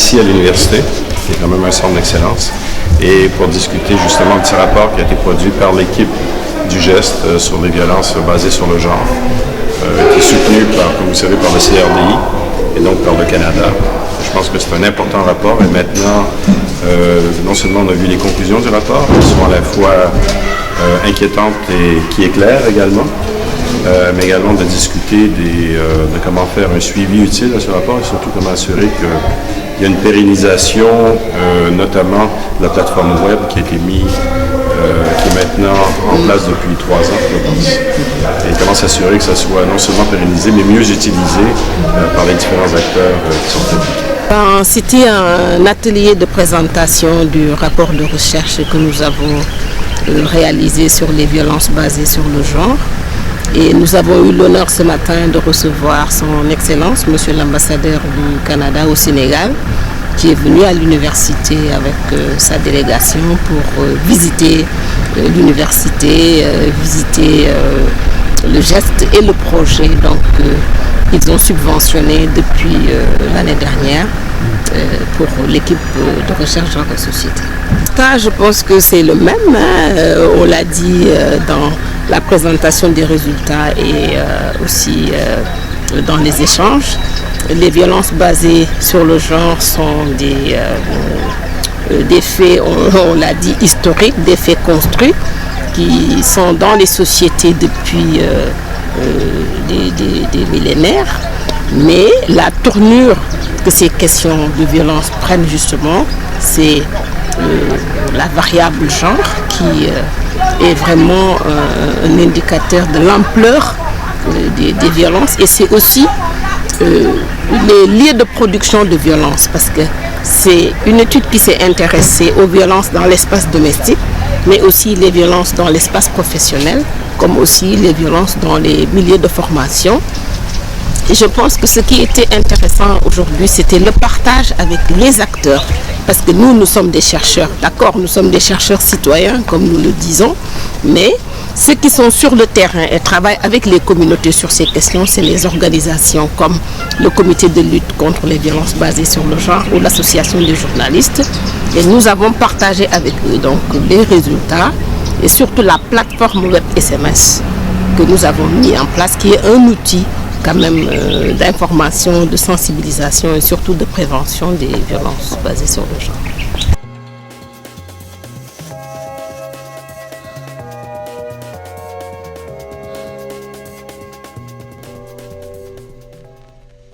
ici à l'université, qui est quand même un centre d'excellence, et pour discuter justement de ce rapport qui a été produit par l'équipe du GEST sur les violences basées sur le genre, qui est soutenu, comme vous savez, par le CRDI et donc par le Canada. Je pense que c'est un important rapport et maintenant, non seulement on a vu les conclusions du rapport, qui sont à la fois inquiétantes et qui éclairent également, mais également de discuter de comment faire un suivi utile à ce rapport et surtout comment assurer qu'il y a une pérennisation, notamment de la plateforme web qui a été mise, qui est maintenant en place depuis 3 ans, je pense. Et comment s'assurer que ça soit non seulement pérennisé, mais mieux utilisé par les différents acteurs qui sont impliqués. C'était un atelier de présentation du rapport de recherche que nous avons réalisé sur les violences basées sur le genre. Et nous avons eu l'honneur ce matin de recevoir son Excellence, Monsieur l'ambassadeur du Canada au Sénégal, qui est venu à l'université avec sa délégation pour visiter l'université, visiter le geste et le projet qu'ils ont subventionné depuis l'année dernière pour l'équipe de recherche genre et société. Ça, je pense que c'est le même, on l'a dit dans la présentation des résultats et aussi dans les échanges. Les violences basées sur le genre sont des faits, on l'a dit, historiques, des faits construits qui sont dans les sociétés depuis des millénaires. Mais la tournure que ces questions de violence prennent justement, c'est la variable genre qui est vraiment un indicateur de l'ampleur des violences et c'est aussi les lieux de production de violence parce que c'est une étude qui s'est intéressée aux violences dans l'espace domestique mais aussi les violences dans l'espace professionnel comme aussi les violences dans les milieux de formation. Et je pense que ce qui était intéressant aujourd'hui, c'était le partage avec les acteurs. Parce que nous sommes des chercheurs, d'accord, nous sommes des chercheurs citoyens, comme nous le disons, mais ceux qui sont sur le terrain et travaillent avec les communautés sur ces questions, c'est les organisations comme le comité de lutte contre les violences basées sur le genre ou l'association des journalistes. Et nous avons partagé avec eux donc les résultats et surtout la plateforme web SMS que nous avons mis en place, qui est un outil quand même d'information, de sensibilisation et surtout de prévention des violences basées sur le genre.